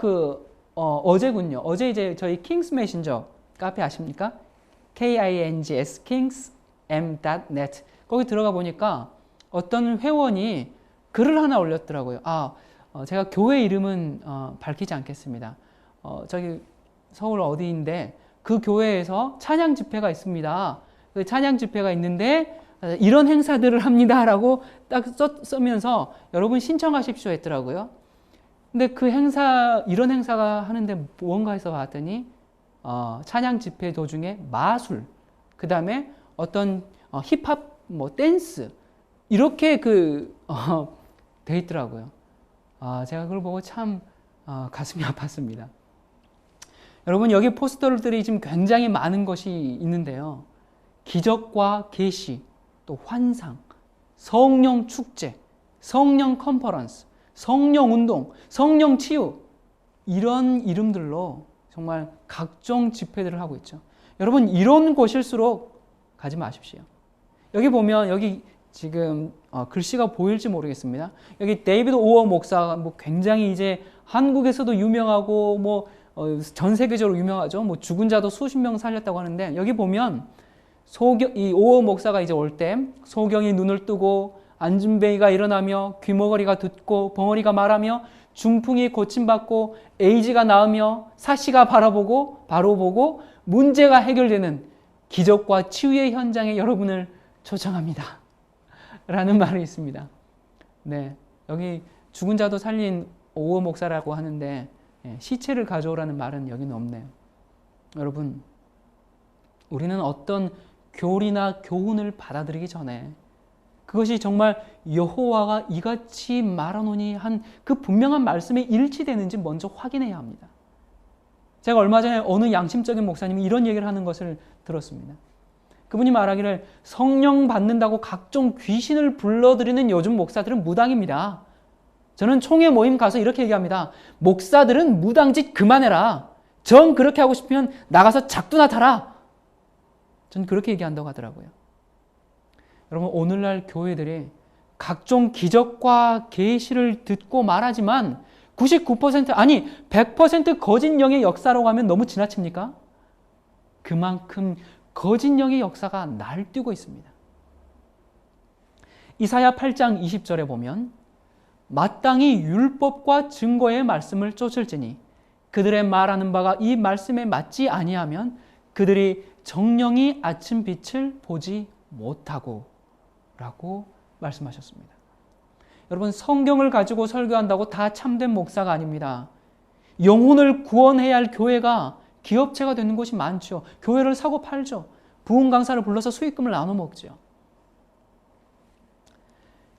어제군요. 어제 이제 저희 킹스 메신저 카페 아십니까? KINGS kingsm.net 거기 들어가 보니까 어떤 회원이 글을 하나 올렸더라고요. 제가 교회 이름은 밝히지 않겠습니다. 저기 서울 어디인데 그 교회에서 찬양 집회가 있습니다. 그 찬양 집회가 있는데 이런 행사들을 합니다라고 딱 쓰면서 여러분 신청하십시오 했더라고요. 근데 그 이런 행사가 하는데 뭔가 해서 봤더니 찬양 집회 도중에 마술, 그 다음에 어떤 힙합, 댄스 이렇게 돼 있더라고요. 제가 그걸 보고 참 가슴이 아팠습니다. 여러분 여기 포스터들이 지금 굉장히 많은 것이 있는데요. 기적과 계시, 또 환상, 성령 축제, 성령 컨퍼런스, 성령 운동, 성령 치유 이런 이름들로 정말 각종 집회들을 하고 있죠. 여러분 이런 곳일수록 가지 마십시오. 여기 보면 여기 지금 글씨가 보일지 모르겠습니다. 여기 데이비드 오어 목사가 굉장히 이제 한국에서도 유명하고 전 세계적으로 유명하죠. 죽은 자도 수십 명 살렸다고 하는데 여기 보면 이 오어 목사가 이제 올 때 소경이 눈을 뜨고 안진뱅이가 일어나며 귀머거리가 듣고 벙어리가 말하며 중풍이 고침받고 에이즈가 나으며 사시가 바로 보고 문제가 해결되는 기적과 치유의 현장에 여러분을 초청합니다. 라는 말이 있습니다. 네, 여기 죽은 자도 살린 오어 목사라고 하는데 시체를 가져오라는 말은 여기는 없네요. 여러분, 우리는 어떤 교리나 교훈을 받아들이기 전에 그것이 정말 여호와가 이같이 말하노니 한 그 분명한 말씀에 일치되는지 먼저 확인해야 합니다. 제가 얼마 전에 어느 양심적인 목사님이 이런 얘기를 하는 것을 들었습니다. 그분이 말하기를 성령 받는다고 각종 귀신을 불러들이는 요즘 목사들은 무당입니다. 저는 총회 모임 가서 이렇게 얘기합니다. 목사들은 무당짓 그만해라. 정 그렇게 하고 싶으면 나가서 작두나 타라. 전 그렇게 얘기한다고 하더라고요. 여러분 오늘날 교회들이 각종 기적과 계시를 듣고 말하지만 99% 아니 100% 거짓 영의 역사라고 하면 너무 지나칩니까? 그만큼 거짓 영의 역사가 날뛰고 있습니다. 이사야 8장 20절에 보면 마땅히 율법과 증거의 말씀을 쫓을지니 그들의 말하는 바가 이 말씀에 맞지 아니하면 그들이 정령이 아침 빛을 보지 못하고 라고 말씀하셨습니다. 여러분, 성경을 가지고 설교한다고 다 참된 목사가 아닙니다. 영혼을 구원해야 할 교회가 기업체가 되는 곳이 많죠. 교회를 사고 팔죠. 부흥 강사를 불러서 수익금을 나눠 먹죠.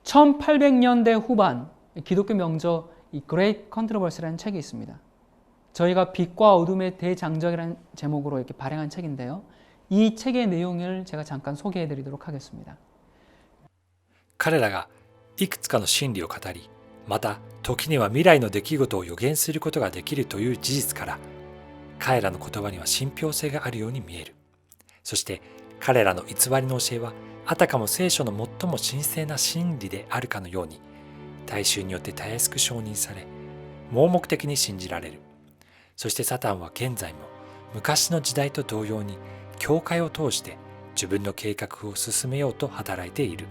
1800년대 후반 기독교 명저 이 Great Controversy라는 책이 있습니다. 저희가 빛과 어둠의 대장정이라는 제목으로 이렇게 발행한 책인데요. 이 책의 내용을 제가 잠깐 소개해 드리도록 하겠습니다. 彼らがいくつかの真理を語り、また時には未来の出来事を予言することができるという事実から、彼らの言葉には信憑性があるように見える。そして彼らの偽りの教えはあたかも聖書の最も神聖な真理であるかのように、大衆によってたやすく承認され、盲目的に信じられる。そしてサタンは現在も昔の時代と同様に教会を通して自分の計画を進めようと働いている。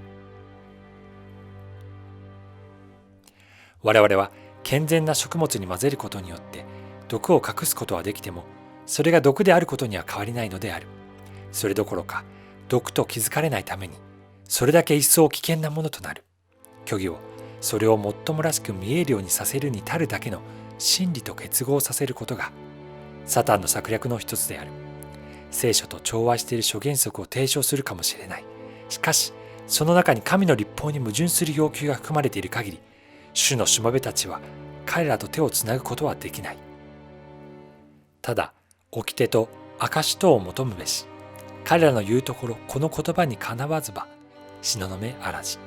我々は健全な食物に混ぜることによって毒を隠すことはできても、それが毒であることには変わりないのである。それどころか、毒と気づかれないために、それだけ一層危険なものとなる。虚偽をそれをもっともらしく見えるようにさせるに足るだけの真理と結合させることが、サタンの策略の一つである。聖書と調和している諸原則を提唱するかもしれない。しかし、その中に神の律法に矛盾する要求が含まれている限り、主のしもべたちは彼らと手をつなぐことはできない。ただ、掟と証とを求むべし。彼らの言うところ、この言葉にかなわずば、東雲あらじ。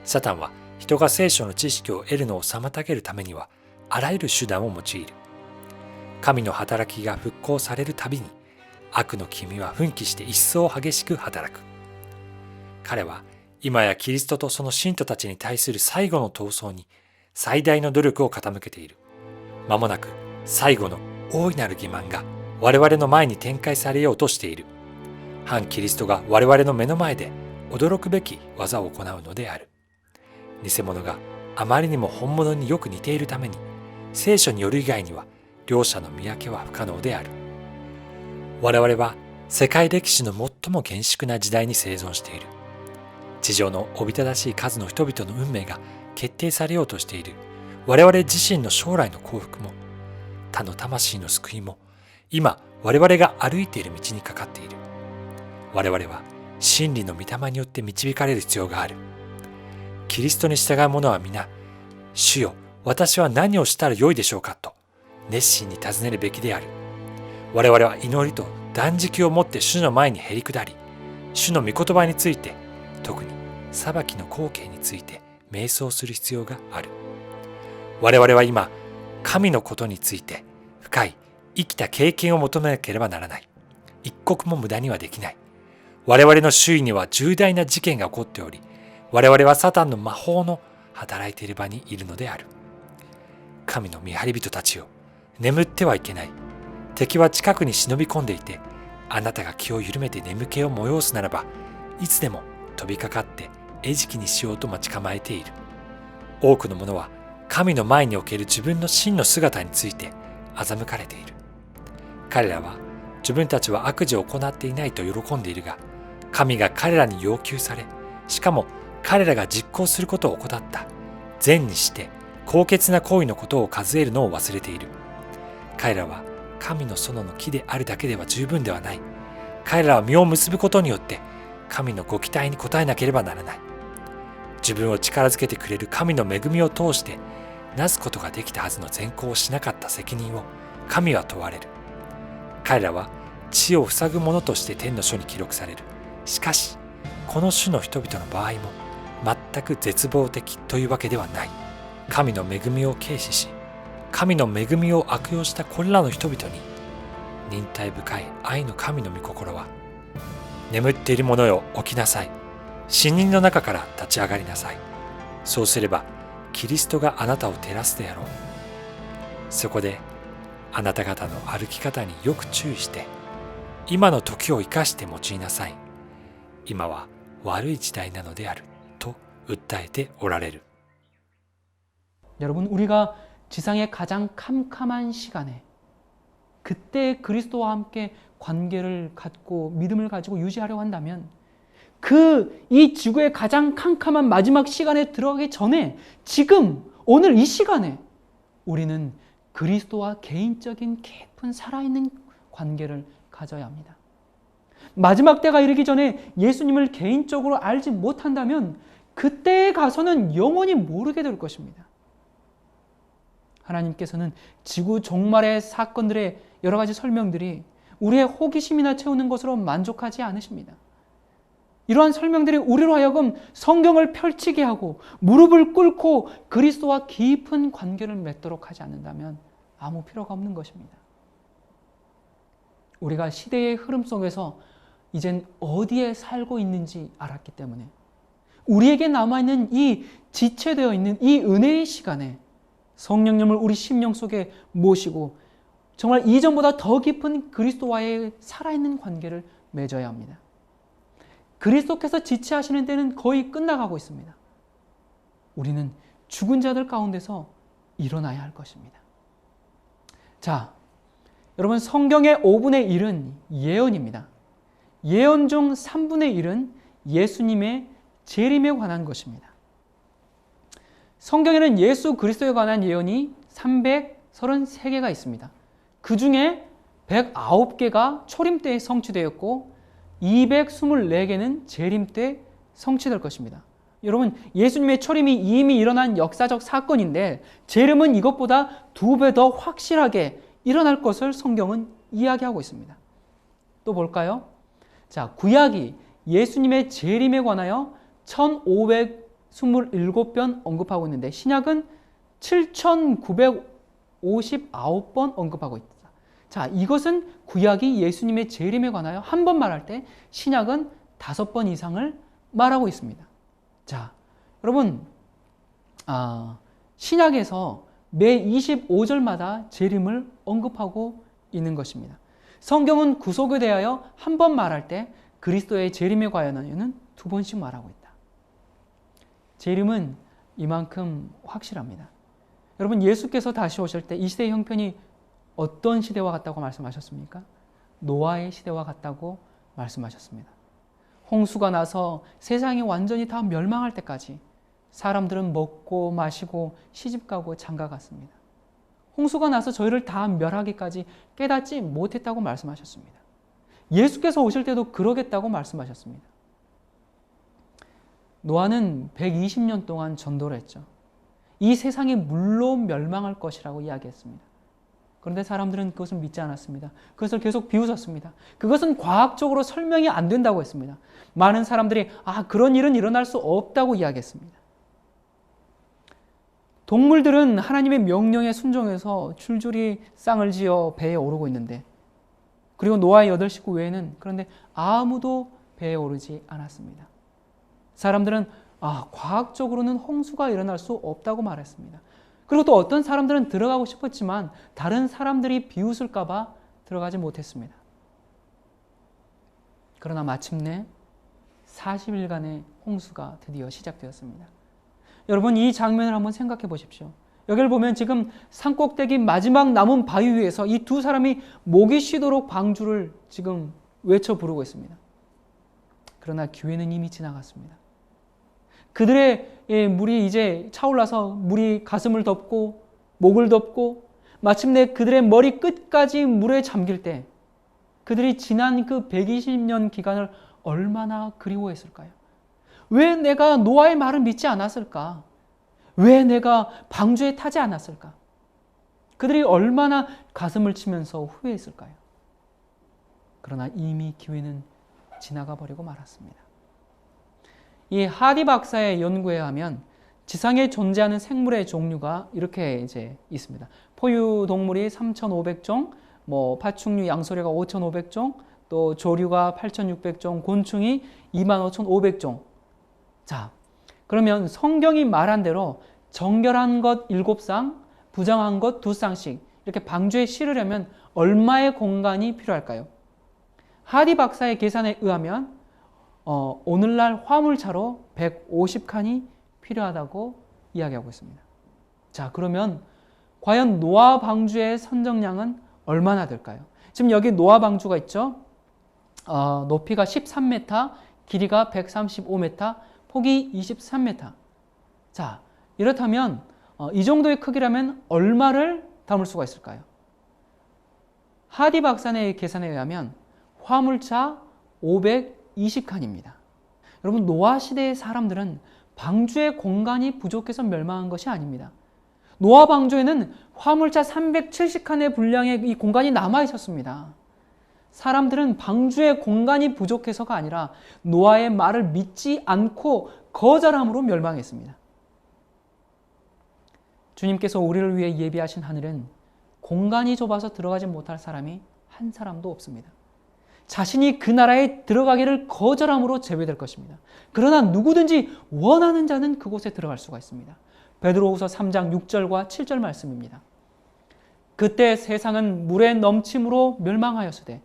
サタンは人が聖書の知識を得るのを妨げるためには、あらゆる手段を用いる。神の働きが復興されるたびに、悪の気味は奮起して一層激しく働く。彼は今やキリストとその信徒たちに対する最後の闘争に最大の努力を傾けている。間もなく最後の大いなる欺瞞が我々の前に展開されようとしている。反キリストが我々の目の前で驚くべき技を行うのである。偽物があまりにも本物によく似ているために、聖書による以外には両者の見分けは不可能である。我々は世界歴史の最も厳粛な時代に生存している。地上のおびただしい数の人々の運命が決定されようとしている。我々自身の将来の幸福も、他の魂の救いも、今我々が歩いている道にかかっている。我々は真理の御霊によって導かれる必要がある。キリストに従う者は皆、主よ、私は何をしたらよいでしょうかと熱心に尋ねるべきである。我々は祈りと断食をもって主の前にへり下り、主の御言葉について、特に裁きの光景について瞑想する必要がある。我々は今、神のことについて深い生きた経験を求めなければならない。一刻も無駄にはできない。我々の周囲には重大な事件が起こっており、我々はサタンの魔法の働いている場にいるのである。神の見張り人たちよ、眠ってはいけない。敵は近くに忍び込んでいて、あなたが気を緩めて眠気を催すならば、いつでも飛びかかって餌食にしようと待ち構えている。多くの者は神の前における自分の真の姿について欺かれている。彼らは自分たちは悪事を行っていないと喜んでいるが、神が彼らに要求され、しかも彼らが実行することを怠った。善にして高潔な行為のことを数えるのを忘れている。彼らは神の園の木であるだけでは十分ではない。彼らは実を結ぶことによって神のご期待に応えなければならない。自分を力づけてくれる神の恵みを通してなすことができたはずの善行をしなかった責任を神は問われる。彼らは地を塞ぐ者として天の書に記録される。しかしこの種の人々の場合も全く絶望的というわけではない。神の恵みを軽視し、神の恵みを悪用したこれらの人々に忍耐深い愛の神の御心は、眠っている者よ起きなさい。死人の中から立ち上がりなさい。そうすればキリストがあなたを照らすであろう。そこであなた方の歩き方によく注意して、今の時を生かして用いなさい。今は悪い時代なのである。と訴えておられる。 여러분, 우리가 지상의 가장 캄캄한 시간에 그때 그리스도와 함께 관계를 갖고 믿음을 가지고 유지하려고 한다면 이 지구의 가장 캄캄한 마지막 시간에 들어가기 전에 지금 오늘 이 시간에 우리는 그리스도와 개인적인 깊은 살아있는 관계를 가져야 합니다. 마지막 때가 이르기 전에 예수님을 개인적으로 알지 못한다면 그때에 가서는 영원히 모르게 될 것입니다. 하나님께서는 지구 종말의 사건들의 여러 가지 설명들이 우리의 호기심이나 채우는 것으로 만족하지 않으십니다. 이러한 설명들이 우리로 하여금 성경을 펼치게 하고 무릎을 꿇고 그리스도와 깊은 관계를 맺도록 하지 않는다면 아무 필요가 없는 것입니다. 우리가 시대의 흐름 속에서 이젠 어디에 살고 있는지 알았기 때문에 우리에게 남아있는 이 지체되어 있는 이 은혜의 시간에 성령님을 우리 심령 속에 모시고 정말 이전보다 더 깊은 그리스도와의 살아있는 관계를 맺어야 합니다. 그리스도께서 지체하시는 때는 거의 끝나가고 있습니다. 우리는 죽은 자들 가운데서 일어나야 할 것입니다. 자, 여러분, 성경의 5분의 1은 예언입니다. 예언 중 3분의 1은 예수님의 재림에 관한 것입니다. 성경에는 예수 그리스도에 관한 예언이 333개가 있습니다. 그 중에 109개가 초림 때에 성취되었고 224개는 재림 때 성취될 것입니다. 여러분, 예수님의 초림이 이미 일어난 역사적 사건인데 재림은 이것보다 2배 더 확실하게 일어날 것을 성경은 이야기하고 있습니다. 또 볼까요? 자, 구약이 예수님의 재림에 관하여 1527번 언급하고 있는데 신약은 7959번 언급하고 있다. 자, 이것은 구약이 예수님의 재림에 관하여 한 번 말할 때 신약은 5번 이상을 말하고 있습니다. 자, 여러분, 신약에서 매 25절마다 재림을 언급하고 있는 것입니다. 성경은 구속에 대하여 한 번 말할 때 그리스도의 재림에 관하여는 2번씩 말하고 있다. 재림은 이만큼 확실합니다. 여러분, 예수께서 다시 오실 때 이 시대의 형편이 어떤 시대와 같다고 말씀하셨습니까? 노아의 시대와 같다고 말씀하셨습니다. 홍수가 나서 세상이 완전히 다 멸망할 때까지 사람들은 먹고 마시고 시집가고 장가갔습니다. 홍수가 나서 저희를 다 멸하기까지 깨닫지 못했다고 말씀하셨습니다. 예수께서 오실 때도 그러겠다고 말씀하셨습니다. 노아는 120년 동안 전도를 했죠. 이 세상이 물로 멸망할 것이라고 이야기했습니다. 그런데 사람들은 그것을 믿지 않았습니다. 그것을 계속 비웃었습니다. 그것은 과학적으로 설명이 안 된다고 했습니다. 많은 사람들이 그런 일은 일어날 수 없다고 이야기했습니다. 동물들은 하나님의 명령에 순종해서 줄줄이 쌍을 지어 배에 오르고 있는데 그리고 노아의 8식구 외에는 그런데 아무도 배에 오르지 않았습니다. 사람들은 과학적으로는 홍수가 일어날 수 없다고 말했습니다. 그리고 또 어떤 사람들은 들어가고 싶었지만 다른 사람들이 비웃을까 봐 들어가지 못했습니다. 그러나 마침내 40일간의 홍수가 드디어 시작되었습니다. 여러분, 이 장면을 한번 생각해 보십시오. 여기를 보면 지금 산꼭대기 마지막 남은 바위 위에서 이 두 사람이 목이 쉬도록 방주를 지금 외쳐 부르고 있습니다. 그러나 기회는 이미 지나갔습니다. 그들의 물이 이제 차올라서 물이 가슴을 덮고 목을 덮고 마침내 그들의 머리 끝까지 물에 잠길 때 그들이 지난 그 120년 기간을 얼마나 그리워했을까요? 왜 내가 노아의 말을 믿지 않았을까? 왜 내가 방주에 타지 않았을까? 그들이 얼마나 가슴을 치면서 후회했을까요? 그러나 이미 기회는 지나가 버리고 말았습니다. 이 하디 박사의 연구에 의하면 지상에 존재하는 생물의 종류가 이렇게 이제 있습니다. 포유 동물이 3,500종, 파충류, 양서류가 5,500종, 또 조류가 8,600종, 곤충이 25,500종. 자, 그러면 성경이 말한 대로 정결한 것 7쌍, 부정한 것 2쌍씩 이렇게 방주에 실으려면 얼마의 공간이 필요할까요? 하디 박사의 계산에 의하면 오늘날 화물차로 150칸이 필요하다고 이야기하고 있습니다. 자, 그러면 과연 노아 방주의 선정량은 얼마나 될까요? 지금 여기 노아 방주가 있죠. 높이가 13m, 길이가 135m, 폭이 23m. 자, 이렇다면 이 정도의 크기라면 얼마를 담을 수가 있을까요? 하디 박사의 계산에 의하면 화물차 520칸입니다. 여러분, 노아 시대의 사람들은 방주의 공간이 부족해서 멸망한 것이 아닙니다. 노아 방주에는 화물차 370칸의 분량의 이 공간이 남아 있었습니다. 사람들은 방주의 공간이 부족해서가 아니라 노아의 말을 믿지 않고 거절함으로 멸망했습니다. 주님께서 우리를 위해 예비하신 하늘은 공간이 좁아서 들어가지 못할 사람이 한 사람도 없습니다. 자신이 그 나라에 들어가기를 거절함으로 제외될 것입니다. 그러나 누구든지 원하는 자는 그곳에 들어갈 수가 있습니다. 베드로후서 3장 6절과 7절 말씀입니다. 그때 세상은 물의 넘침으로 멸망하였으되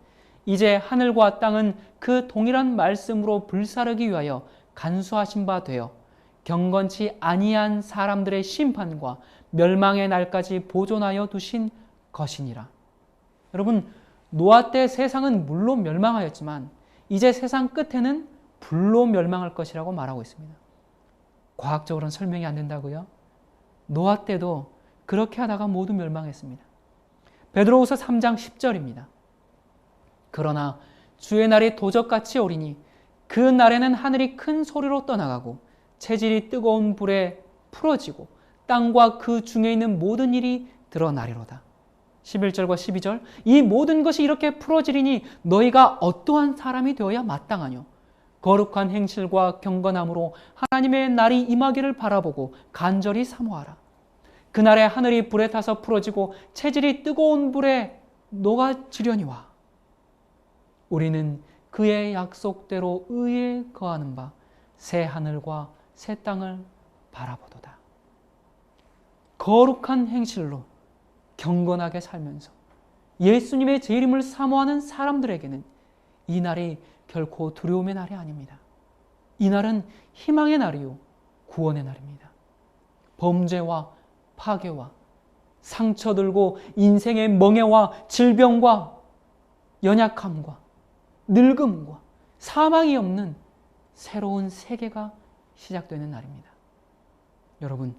이제 하늘과 땅은 그 동일한 말씀으로 불사르기 위하여 간수하신 바 되어 경건치 아니한 사람들의 심판과 멸망의 날까지 보존하여 두신 것이니라. 여러분, 노아 때 세상은 물로 멸망하였지만 이제 세상 끝에는 불로 멸망할 것이라고 말하고 있습니다. 과학적으로는 설명이 안 된다고요? 노아 때도 그렇게 하다가 모두 멸망했습니다. 베드로후서 3장 10절입니다. 그러나 주의 날이 도적같이 오리니 그 날에는 하늘이 큰 소리로 떠나가고 체질이 뜨거운 불에 풀어지고 땅과 그 중에 있는 모든 일이 드러나리로다. 11절과 12절, 이 모든 것이 이렇게 풀어지리니 너희가 어떠한 사람이 되어야 마땅하뇨? 거룩한 행실과 경건함으로 하나님의 날이 임하기를 바라보고 간절히 사모하라. 그날에 하늘이 불에 타서 풀어지고 체질이 뜨거운 불에 녹아지려니와 우리는 그의 약속대로 의에 거하는 바 새 하늘과 새 땅을 바라보도다. 거룩한 행실로 경건하게 살면서 예수님의 재림을 사모하는 사람들에게는 이 날이 결코 두려움의 날이 아닙니다. 이 날은 희망의 날이요 구원의 날입니다. 범죄와 파괴와 상처 들고 인생의 멍해와 질병과 연약함과 늙음과 사망이 없는 새로운 세계가 시작되는 날입니다. 여러분,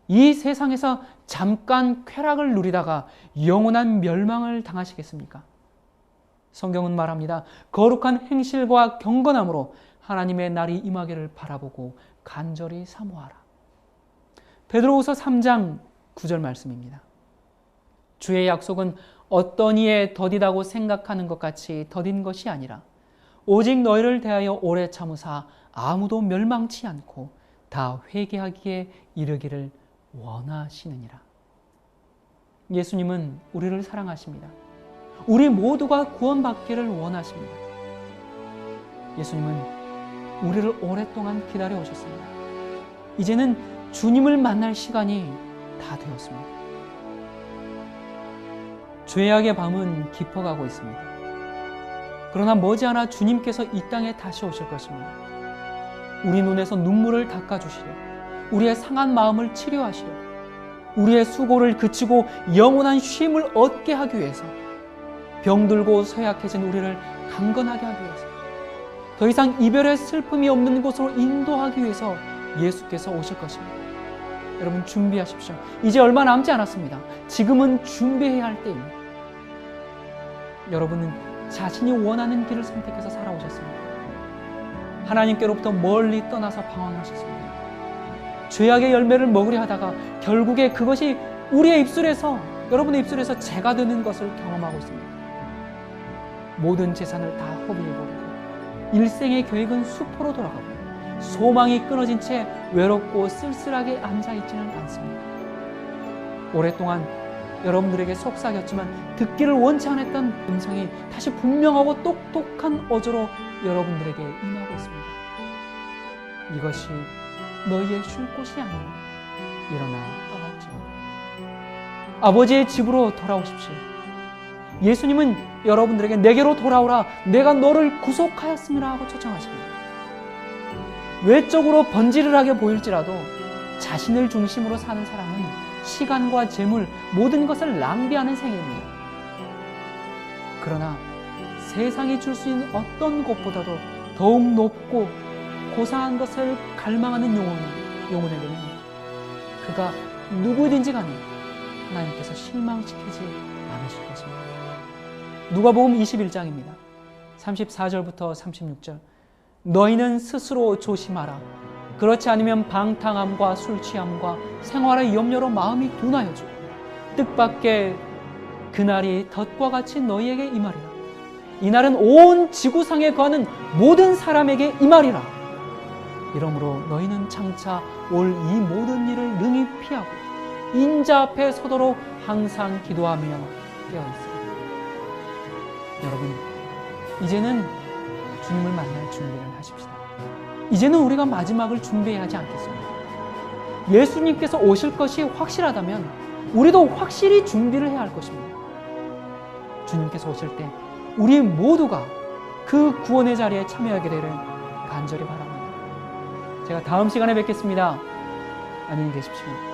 이 세상에서 잠깐 쾌락을 누리다가 영원한 멸망을 당하시겠습니까? 성경은 말합니다. 거룩한 행실과 경건함으로 하나님의 날이 임하기를 바라보고 간절히 사모하라. 베드로후서 3장 9절 말씀입니다. 주의 약속은 어떤 이에 더디다고 생각하는 것 같이 더딘 것이 아니라 오직 너희를 대하여 오래 참으사 아무도 멸망치 않고 다 회개하기에 이르기를 원하시느니라. 예수님은 우리를 사랑하십니다. 우리 모두가 구원받기를 원하십니다. 예수님은 우리를 오랫동안 기다려 오셨습니다. 이제는 주님을 만날 시간이 다 되었습니다. 죄악의 밤은 깊어가고 있습니다. 그러나 머지않아 주님께서 이 땅에 다시 오실 것입니다. 우리 눈에서 눈물을 닦아주시려, 우리의 상한 마음을 치료하시려, 우리의 수고를 그치고 영원한 쉼을 얻게 하기 위해서, 병들고 쇠약해진 우리를 강건하게 하기 위해서, 더 이상 이별의 슬픔이 없는 곳으로 인도하기 위해서 예수께서 오실 것입니다. 여러분, 준비하십시오. 이제 얼마 남지 않았습니다. 지금은 준비해야 할 때입니다. 여러분은 자신이 원하는 길을 선택해서 살아오셨습니다. 하나님께로부터 멀리 떠나서 방황하셨습니다. 죄악의 열매를 먹으려 하다가 결국에 그것이 우리의 입술에서, 여러분의 입술에서 재가 되는 것을 경험하고 있습니다. 모든 재산을 다 허비해버리고 일생의 계획은 수포로 돌아가고 소망이 끊어진 채 외롭고 쓸쓸하게 앉아있지는 않습니다. 오랫동안 여러분들에게 속삭였지만 듣기를 원치 않았던 음성이 다시 분명하고 똑똑한 어조로 여러분들에게 임하고 있습니다. 이것이 너희의 쉴 곳이 아니오. 일어나 떠날지어다. 아버지의 집으로 돌아오십시오. 예수님은 여러분들에게 내게로 돌아오라, 내가 너를 구속하였음이라 하고 초청하십니다. 외적으로 번지르르하게 보일지라도 자신을 중심으로 사는 사람은 시간과 재물, 모든 것을 낭비하는 생애입니다. 그러나 세상이 줄 수 있는 어떤 것보다도 더욱 높고 고상한 것을 갈망하는 영혼에게는 그가 누구든지 간에 하나님께서 실망시키지 않으실 것입니다. 누가복음 21장입니다. 34절부터 36절. 너희는 스스로 조심하라. 그렇지 않으면 방탕함과 술 취함과 생활의 염려로 마음이 둔하여지고 뜻밖의 그날이 덫과 같이 너희에게 임하리라. 이날은 온 지구상에 거하는 모든 사람에게 임하리라. 이러므로 너희는 장차 올 이 모든 일을 능히 피하고 인자 앞에 서도록 항상 기도하며 깨어있으라. 여러분, 이제는 주님을 만날 준비를 하십시다. 이제는 우리가 마지막을 준비해야 하지 않겠습니까? 예수님께서 오실 것이 확실하다면 우리도 확실히 준비를 해야 할 것입니다. 주님께서 오실 때 우리 모두가 그 구원의 자리에 참여하게 되기를 간절히 바랍니다. 제가 다음 시간에 뵙겠습니다. 안녕히 계십시오.